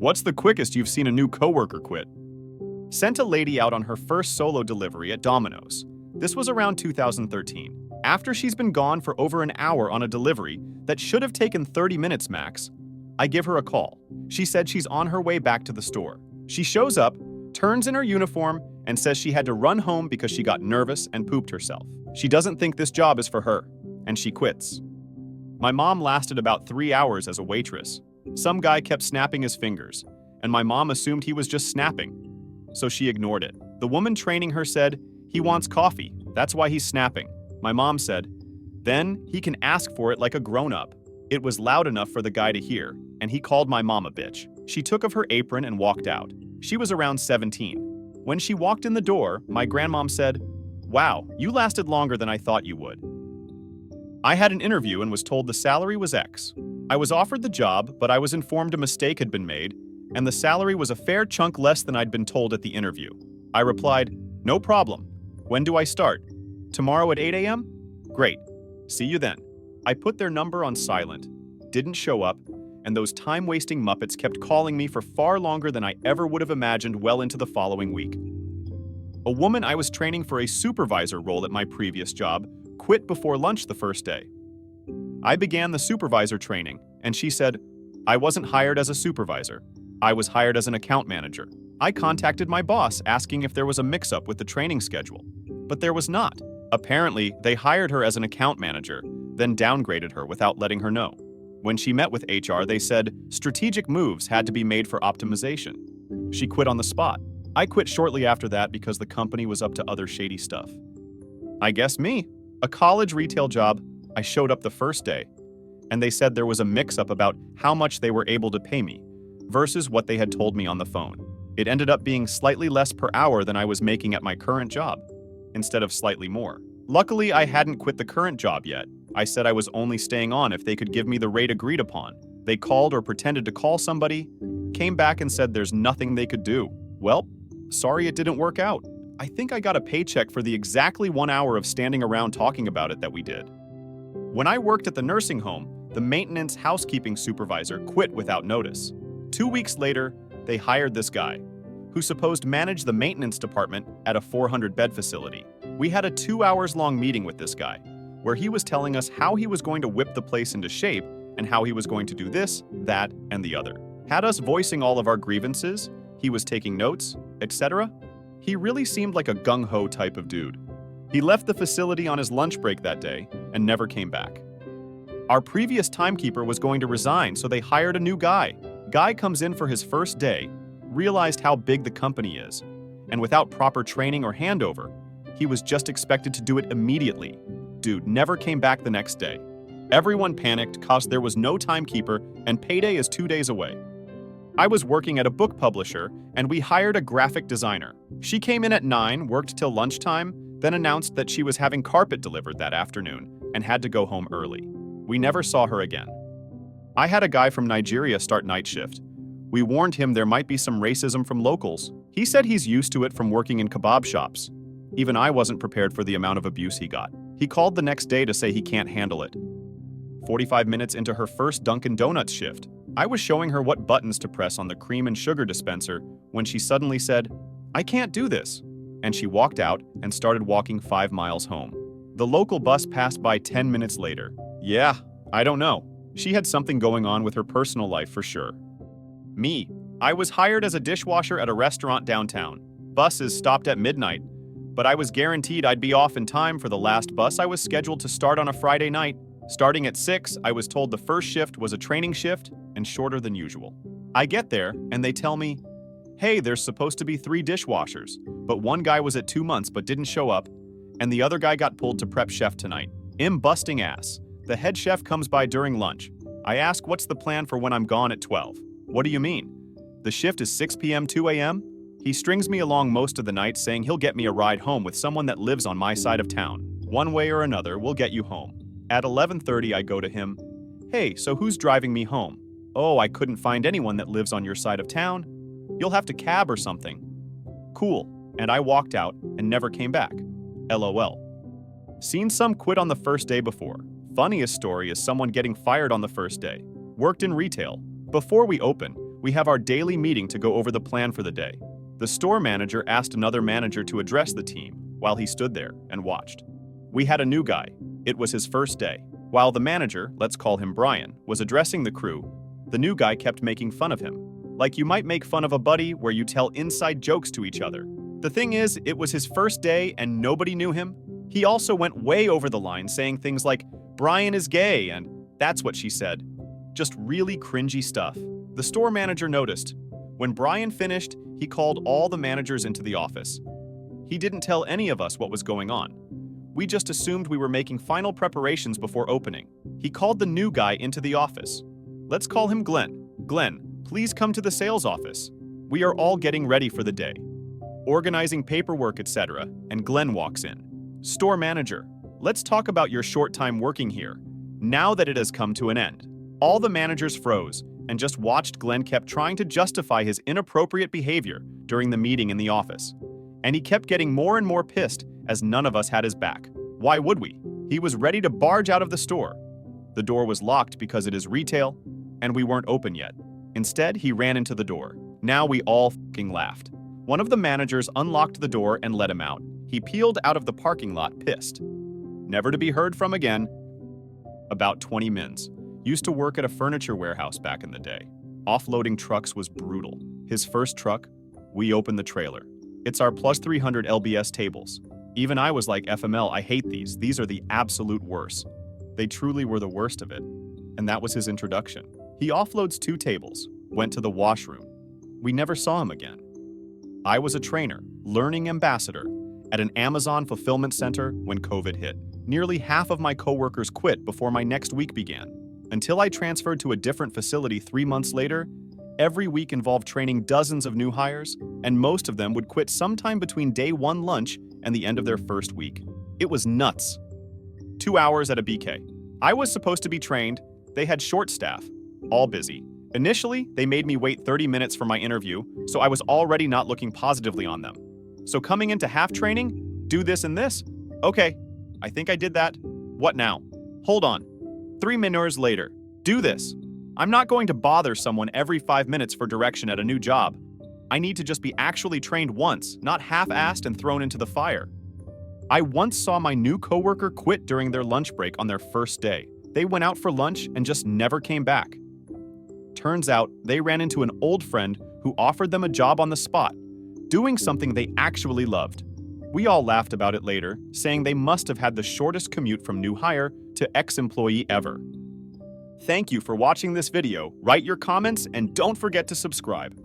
What's the quickest you've seen a new coworker quit? Sent a lady out on her first solo delivery at Domino's. This was around 2013. After she's been gone for over an hour on a delivery that should have taken 30 minutes max, I give her a call. She said she's on her way back to the store. She shows up, turns in her uniform, and says she had to run home because she got nervous and pooped herself. She doesn't think this job is for her, and she quits. My mom lasted about 3 hours as a waitress. Some guy kept snapping his fingers, and my mom assumed he was just snapping, so she ignored it. The woman training her said, "He wants coffee, that's why he's snapping." My mom said, "Then he can ask for it like a grown-up." It was loud enough for the guy to hear, and he called my mom a bitch. She took off her apron and walked out. She was around 17. When she walked in the door, my grandmom said, "Wow, you lasted longer than I thought you would." I had an interview and was told the salary was X. I was offered the job, but I was informed a mistake had been made, and the salary was a fair chunk less than I'd been told at the interview. I replied, "No problem. When do I start? Tomorrow at 8 a.m.? Great. See you then." I put their number on silent, didn't show up, and those time-wasting Muppets kept calling me for far longer than I ever would have imagined well into the following week. A woman I was training for a supervisor role at my previous job quit before lunch the first day. I began the supervisor training, and she said, "I wasn't hired as a supervisor. I was hired as an account manager." I contacted my boss asking if there was a mix-up with the training schedule, but there was not. Apparently, they hired her as an account manager, then downgraded her without letting her know. When she met with HR, they said strategic moves had to be made for optimization. She quit on the spot. I quit shortly after that because the company was up to other shady stuff. I guess me. A college retail job, I showed up the first day, and they said there was a mix-up about how much they were able to pay me versus what they had told me on the phone. It ended up being slightly less per hour than I was making at my current job, instead of slightly more. Luckily, I hadn't quit the current job yet. I said I was only staying on if they could give me the rate agreed upon. They called or pretended to call somebody, came back and said there's nothing they could do. Well, sorry it didn't work out. I think I got a paycheck for the exactly 1 hour of standing around talking about it that we did. When I worked at the nursing home, the maintenance housekeeping supervisor quit without notice. 2 weeks later, they hired this guy, who's supposed to manage the maintenance department at a 400-bed facility. We had a 2-hour-long meeting with this guy, where he was telling us how he was going to whip the place into shape and how he was going to do this, that, and the other. Had us voicing all of our grievances, he was taking notes, etc. He really seemed like a gung-ho type of dude. He left the facility on his lunch break that day and never came back. Our previous timekeeper was going to resign, so they hired a new guy. Guy comes in for his first day, realized how big the company is, and without proper training or handover, he was just expected to do it immediately. Dude never came back the next day. Everyone panicked cause there was no timekeeper and payday is 2 days away. I was working at a book publisher and we hired a graphic designer. She came in at 9, worked till lunchtime, then announced that she was having carpet delivered that afternoon and had to go home early. We never saw her again. I had a guy from Nigeria start night shift. We warned him there might be some racism from locals. He said he's used to it from working in kebab shops. Even I wasn't prepared for the amount of abuse he got. He called the next day to say he can't handle it. 45 minutes into her first Dunkin' Donuts shift, I was showing her what buttons to press on the cream and sugar dispenser when she suddenly said, "I can't do this." And she walked out and started walking 5 miles home. The local bus passed by 10 minutes later. Yeah, I don't know. She had something going on with her personal life for sure. Me, I was hired as a dishwasher at a restaurant downtown. Buses stopped at midnight, but I was guaranteed I'd be off in time for the last bus I was scheduled to start on a Friday night. Starting at 6, I was told the first shift was a training shift and shorter than usual. I get there and they tell me, "Hey, there's supposed to be 3 dishwashers, but one guy was at 2 months but didn't show up, and the other guy got pulled to prep chef tonight." I'm busting ass. The head chef comes by during lunch. I ask what's the plan for when I'm gone at 12. "What do you mean? The shift is 6 p.m. 2 a.m.? He strings me along most of the night saying he'll get me a ride home with someone that lives on my side of town. One way or another, we'll get you home. At 11:30, I go to him. "Hey, so who's driving me home?" "Oh, I couldn't find anyone that lives on your side of town. You'll have to cab or something." Cool. And I walked out and never came back. LOL. Seen some quit on the first day before. Funniest story is someone getting fired on the first day. Worked in retail. Before we open, We have our daily meeting to go over the plan for the day. The store manager asked another manager to address the team while he stood there and watched. We had a new guy. It was his first day. While the manager, let's call him Brian, was addressing the crew, the new guy kept making fun of him. Like you might make fun of a buddy where you tell inside jokes to each other. The thing is, it was his first day and nobody knew him. He also went way over the line saying things like, "Brian is gay," and "that's what she said." Just really cringy stuff. The store manager noticed. When Brian finished, he called all the managers into the office. He didn't tell any of us what was going on. We just assumed we were making final preparations before opening. He called the new guy into the office. Let's call him Glenn. "Glenn, please come to the sales office. We are all getting ready for the day." Organizing paperwork, etc., and Glenn walks in. "Store manager, let's talk about your short time working here, now that it has come to an end." All the managers froze and just watched. Glenn kept trying to justify his inappropriate behavior during the meeting in the office. And he kept getting more and more pissed as none of us had his back. Why would we? He was ready to barge out of the store. The door was locked because it is retail, and we weren't open yet. Instead, he ran into the door. Now we all f***ing laughed. One of the managers unlocked the door and let him out. He peeled out of the parking lot pissed. Never to be heard from again. About 20 mins. Used to work at a furniture warehouse back in the day. Offloading trucks was brutal. His first truck, we opened the trailer. It's our plus 300 LBS tables. Even I was like, FML, I hate these. These are the absolute worst. They truly were the worst of it. And that was his introduction. He offloads 2 tables, went to the washroom. We never saw him again. I was a trainer, learning ambassador, at an Amazon fulfillment center when COVID hit. Nearly half of my coworkers quit before my next week began. Until I transferred to a different facility 3 months later, every week involved training dozens of new hires, and most of them would quit sometime between day 1 lunch and the end of their first week. It was nuts. 2 hours at a BK. I was supposed to be trained. They had short staff, all busy. Initially, they made me wait 30 minutes for my interview, so I was already not looking positively on them. So coming into half training, do this and this? Okay, I think I did that. What now? Hold on. 3 minutes later, do this. I'm not going to bother someone every 5 minutes for direction at a new job. I need to just be actually trained once, not half-assed and thrown into the fire. I once saw my new coworker quit during their lunch break on their first day. They went out for lunch and just never came back. Turns out they ran into an old friend who offered them a job on the spot, doing something they actually loved. We all laughed about it later, saying they must have had the shortest commute from new hire to ex-employee ever. Thank you for watching this video. Write your comments and don't forget to subscribe.